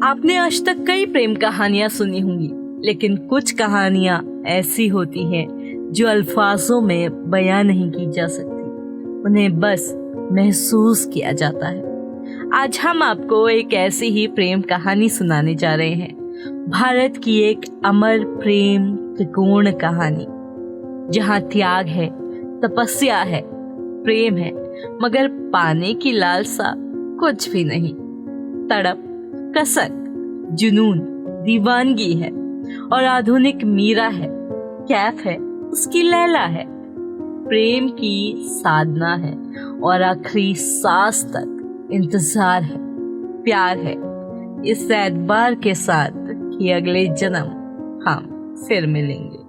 आपने आज तक कई प्रेम कहानियां सुनी होंगी, लेकिन कुछ कहानियां ऐसी होती हैं जो अल्फाजों में बयां नहीं की जा सकती, उन्हें बस महसूस किया जाता है। आज हम आपको एक ऐसी ही प्रेम कहानी सुनाने जा रहे हैं, भारत की एक अमर प्रेम त्रिकोण कहानी, जहां त्याग है, तपस्या है, प्रेम है, मगर पाने की लालसा कुछ भी नहीं। तड़प, कसक, जुनून, दीवानगी है और आधुनिक मीरा है, कैफ है, उसकी लैला है, प्रेम की साधना है और आखिरी सांस तक इंतजार है, प्यार है, इस एतबार के साथ कि अगले जन्म हम फिर मिलेंगे।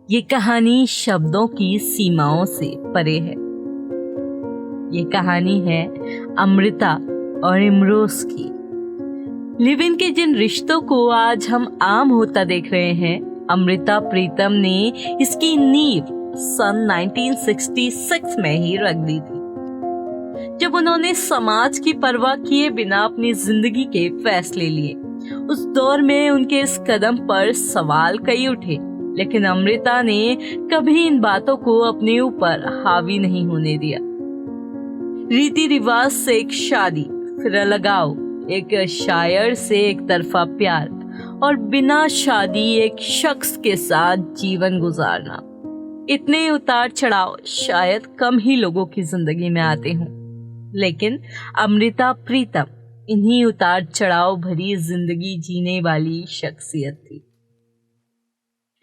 ये कहानी शब्दों की सीमाओं से परे है। ये कहानी है अमृता और इमरोज की। लिव इन के जिन रिश्तों को आज हम आम होता देख रहे हैं, अमृता प्रीतम ने इसकी नींव सन 1966 में ही रख दी थी, जब उन्होंने समाज की परवाह किए बिना अपनी जिंदगी के फैसले लिए। उस दौर में उनके इस कदम पर सवाल कई उठे, लेकिन अमृता ने कभी इन बातों को अपने ऊपर हावी नहीं होने दिया। रीति रिवाज से एक शादी, फिर अलगाव, एक शायर से एक तरफा प्यार और बिना शादी एक शख्स के साथ जीवन गुजारना। इतने उतार चढ़ाव शायद कम ही लोगों की जिंदगी में आते हों, लेकिन अमृता प्रीतम इन्हीं उतार चढ़ाव भरी जिंदगी जीने वाली शख्सियत थी।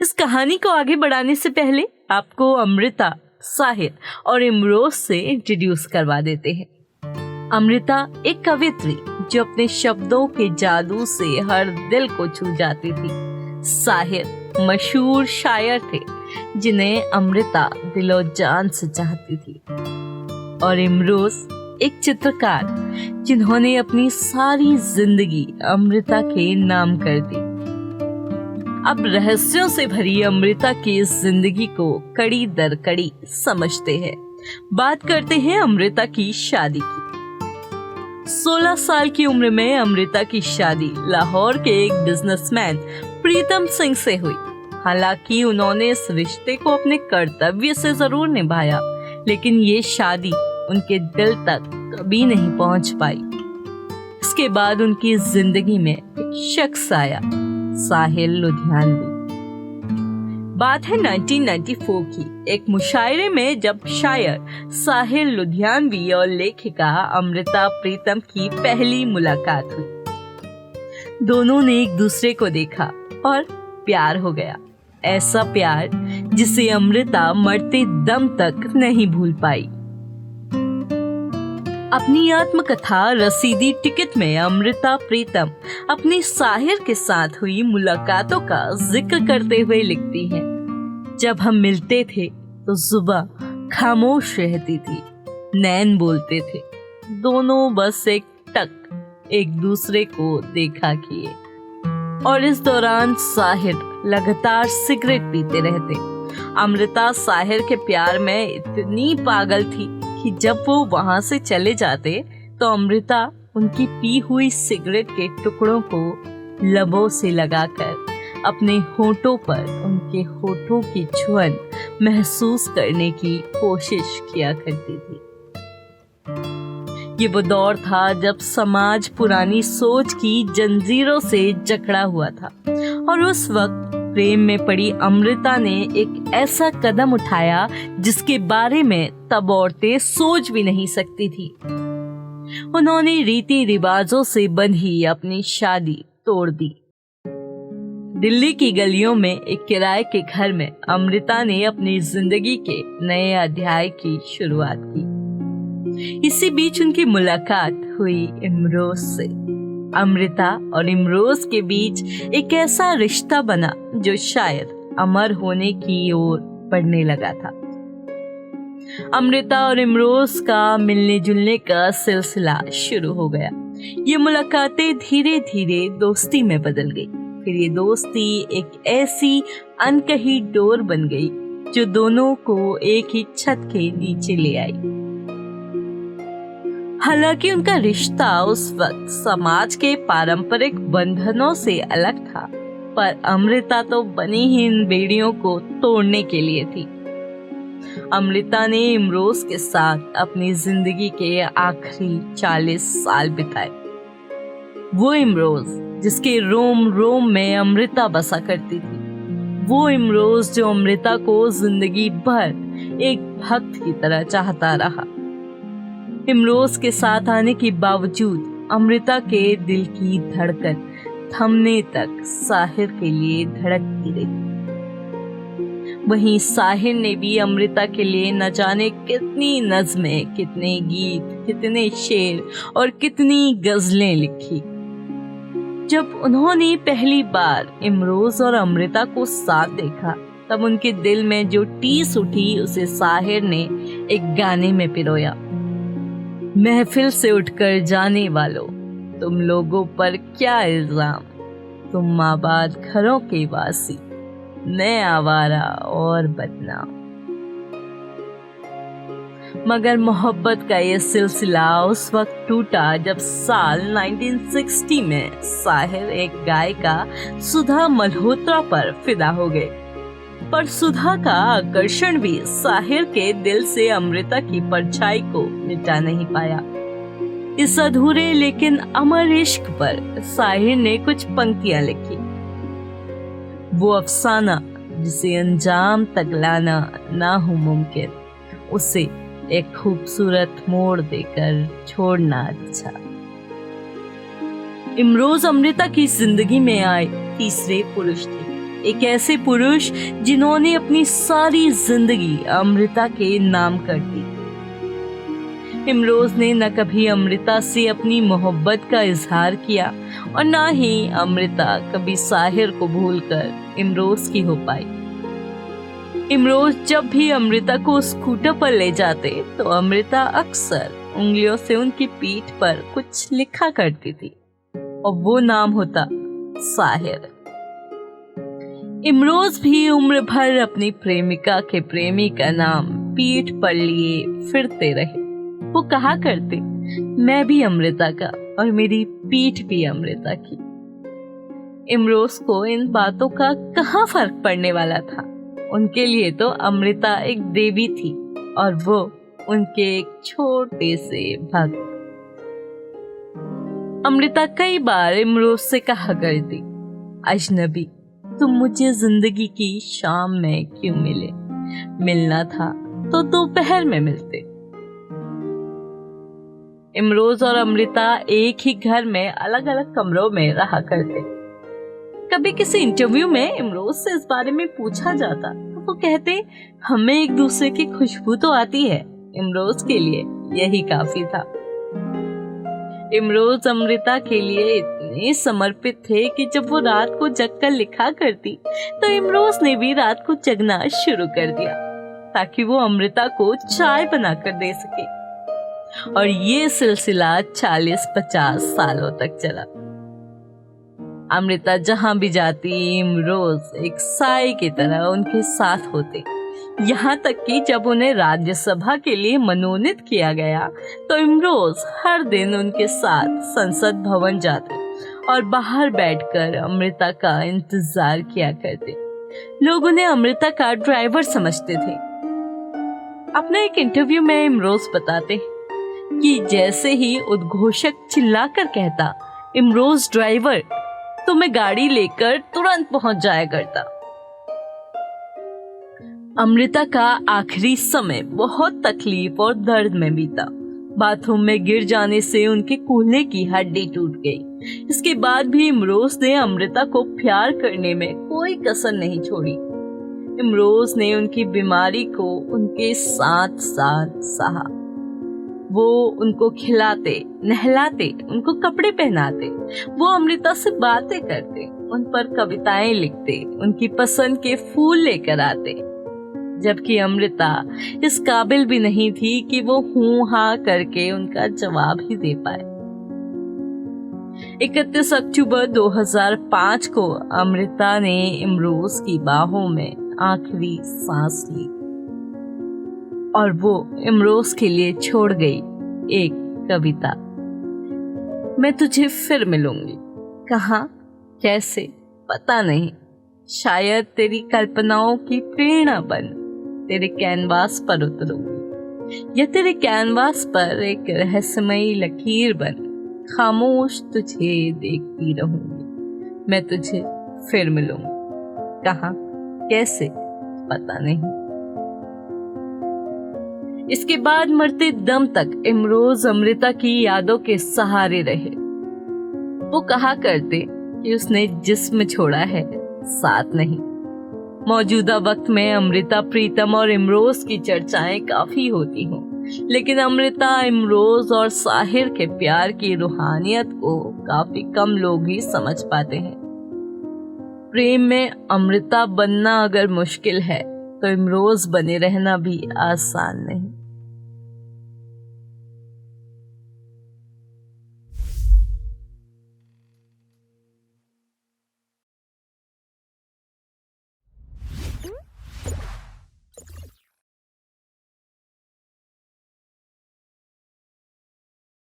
इस कहानी को आगे बढ़ाने से पहले आपको अमृता, साहिर और इमरोज से इंट्रोड्यूस करवा देते हैं। अमृता एक कवियत्री जो अपने शब्दों के जादू से हर दिल को छू जाती थी। साहिर मशहूर शायर थे जिन्हें अमृता दिलो जान से चाहती थी। और इमरोज एक चित्रकार जिन्होंने अपनी सारी जिंदगी अमृता के नाम कर दी। अब रहस्यों से भरी अमृता की इस जिंदगी को कड़ी दर कड़ी समझते हैं। बात करते हैं अमृता की शादी की। 16 साल की उम्र में अमृता की शादी लाहौर के एक बिजनेसमैन प्रीतम सिंह से हुई। हालांकि उन्होंने इस रिश्ते को अपने कर्तव्य से जरूर निभाया, लेकिन ये शादी उनके दिल तक कभी नहीं पहुंच पाई। इसके बाद उनकी जिंदगी में एक शख्स आया, साहिल लुधियानवी। बात है 1994 की। एक मुशायरे में जब शायर साहिल लुधियानवी और लेखिका अमृता प्रीतम की पहली मुलाकात हुई, दोनों ने एक दूसरे को देखा और प्यार हो गया। ऐसा प्यार जिसे अमृता मरते दम तक नहीं भूल पाई। अपनी आत्मकथा रसीदी टिकट में अमृता प्रीतम अपनी साहिर के साथ हुई मुलाकातों का जिक्र करते हुए लिखती हैं, जब हम मिलते थे तो जुबान खामोश रहती थी, नैन बोलते थे, दोनों बस एक टक एक दूसरे को देखा किए। और इस दौरान साहिर लगातार सिगरेट पीते रहते। अमृता साहिर के प्यार में इतनी पागल थी कि जब वो वहां से चले जाते तो अमृता उनकी पी हुई सिगरेट के टुकड़ों को लबों से लगाकर अपने होठों पर उनके होठों की छुअन महसूस करने की कोशिश किया करती थी। ये वो दौर था जब समाज पुरानी सोच की जंजीरों से जकड़ा हुआ था, और उस वक्त प्रेम में पड़ी अमृता ने एक ऐसा कदम उठाया जिसके बारे में तब औरतें सोच भी नहीं सकती थी। उन्होंने रीति रिवाजों से बंधी अपनी शादी तोड़ दी। दिल्ली की गलियों में एक किराए के घर में अमृता ने अपनी जिंदगी के नए अध्याय की शुरुआत की। इसी बीच उनकी मुलाकात हुई इमरोज से। अमृता और इमरोज के बीच एक ऐसा रिश्ता बना जो शायद अमर होने की ओर बढ़ने लगा था। अमृता और इमरोज का मिलने जुलने का सिलसिला शुरू हो गया। ये मुलाकातें धीरे धीरे दोस्ती में बदल गई। फिर ये दोस्ती एक ऐसी अनकही डोर बन गई जो दोनों को एक ही छत के नीचे ले आई। हालांकि उनका रिश्ता उस वक्त समाज के पारंपरिक बंधनों से अलग था, पर अमृता तो बनी ही इन बेड़ियों को तोड़ने के लिए थी। अमृता ने इमरोज के साथ अपनी जिंदगी के आखिरी 40 साल बिताए। वो इमरोज जिसके रोम रोम में अमृता बसा करती थी, वो इमरोज जो अमृता को जिंदगी भर एक भक्त की तरह चाहता रहा। इमरोज के साथ आने के बावजूद अमृता के दिल की धड़कन थमने तक साहिर के लिए धड़कती रही। वहीं साहिर ने भी अमृता के लिए न जाने कितनी नज़में, कितने गीत, कितने शेर और कितनी गजलें लिखी। जब उन्होंने पहली बार इमरोज और अमृता को साथ देखा, तब उनके दिल में जो टीस उठी उसे साहिर ने एक गाने में पिरोया। महफिल से उठकर जाने वालों, तुम लोगों पर क्या इल्जाम, तुम आबाद घरों के वासी, मैं आवारा और बदनाम। मगर मोहब्बत का ये सिलसिला उस वक्त टूटा जब साल 1960 में साहिर एक गायिका सुधा मल्होत्रा पर फिदा हो गए। पर सुधा का आकर्षण भी साहिर के दिल से अमृता की परछाई को मिटा नहीं पाया। इस अधूरे लेकिन अमर इश्क पर साहिर ने कुछ पंक्तियां लिखी। वो अफसाना जिसे अंजाम तक लाना ना हो मुमकिन, उसे एक खूबसूरत मोड़ देकर छोड़ना अच्छा। इमरोज अमृता की जिंदगी में आए तीसरे पुरुष थे, एक ऐसे पुरुष जिन्होंने अपनी सारी जिंदगी अमृता के नाम कर दी। इमरोज ने न कभी अमृता से अपनी मोहब्बत का इजहार किया और न ही अमृता कभी साहिर को भूलकर इमरोज की हो पाई। इमरोज जब भी अमृता को स्कूटर पर ले जाते तो अमृता अक्सर उंगलियों से उनकी पीठ पर कुछ लिखा करती थी और वो नाम होता साहिर। इमरोज भी उम्र भर अपनी प्रेमिका के प्रेमी का नाम पीठ पर लिए फिरते रहे। वो कहा करते, मैं भी अमृता का और मेरी पीठ भी अमृता की। इमरोज को इन बातों का कहाँ फर्क पड़ने वाला था। उनके लिए तो अमृता एक देवी थी और वो उनके एक छोटे से भक्त। अमृता कई बार इमरोज से कहा करती, अजनबी तुम मुझे जिंदगी की शाम में क्यों मिले, मिलना था तो दोपहर में मिलते। इमरोज और अमृता एक ही घर में अलग अलग कमरों में रहा करते। कभी किसी इंटरव्यू में इमरोज से इस बारे में पूछा जाता तो वो कहते, हमें एक दूसरे की खुशबू तो आती है, इमरोज के लिए यही काफी था। इमरोज अमृता के लिए इतने समर्पित थे कि जब वो रात को जगकर लिखा करती तो इमरोज ने भी रात को जगना शुरू कर दिया ताकि वो अमृता को चाय बनाकर दे सके। और ये सिलसिला 40-50 सालों तक चला। अमृता जहां भी जाती, इमरोज एक साए की तरह उनके साथ होते। यहाँ तक कि जब उन्हें राज्यसभा के लिए मनोनीत किया गया तो इमरोज हर दिन उनके साथ संसद भवन जाते और बाहर बैठकर अमृता का इंतजार किया करते। लोग उन्हें अमृता का ड्राइवर समझते थे। अपने एक इंटरव्यू में इमरोज बताते कि जैसे ही उद्घोषक चिल्लाकर कहता, इमरोज ड्राइवर, तो मैं गाड़ी लेकर तुरंत पहुंच जाया करता। अमृता का आखिरी समय बहुत तकलीफ और दर्द में बीता। बाथरूम में गिर जाने से उनके कूल्हे की हड्डी टूट गई। इसके बाद भी इमरोज ने अमृता को प्यार करने में कोई कसर नहीं छोड़ी। इमरोज ने उनकी बीमारी को उनके साथ साथ सहा। वो उनको खिलाते, नहलाते, उनको कपड़े पहनाते, वो अमृता से बातें करते, उन पर कविताएं लिखते, उनकी पसंद के फूल लेकर आते। जबकि अमृता इस काबिल भी नहीं थी कि वो हूं हाँ करके उनका जवाब ही दे पाए। 31 अक्टूबर 2005 को अमृता ने इमरोज की बाहों में आखिरी सांस ली और वो इमरोज के लिए छोड़ गई एक कविता। मैं तुझे फिर मिलूंगी, कहाँ कैसे पता नहीं, शायद तेरी कल्पनाओं की प्रेरणा बन तेरे कैनवास पर उतरूंगी, या तेरे कैनवास पर एक रहस्यमयी लकीर बन खामोश तुझे देखती रहूंगी। मैं तुझे फिर मिलूंगी, कहाँ कैसे पता नहीं। इसके बाद मरते दम तक इमरोज अमृता की यादों के सहारे रहे। वो कहा करते कि उसने जिस्म छोड़ा है, साथ नहीं। मौजूदा वक्त में अमृता, प्रीतम और इमरोज की चर्चाएं काफी होती हों, लेकिन अमृता, इमरोज और साहिर के प्यार की रूहानियत को काफी कम लोग ही समझ पाते हैं। प्रेम में अमृता बनना अगर मुश्किल है तो इमरोज बने रहना भी आसान नहीं।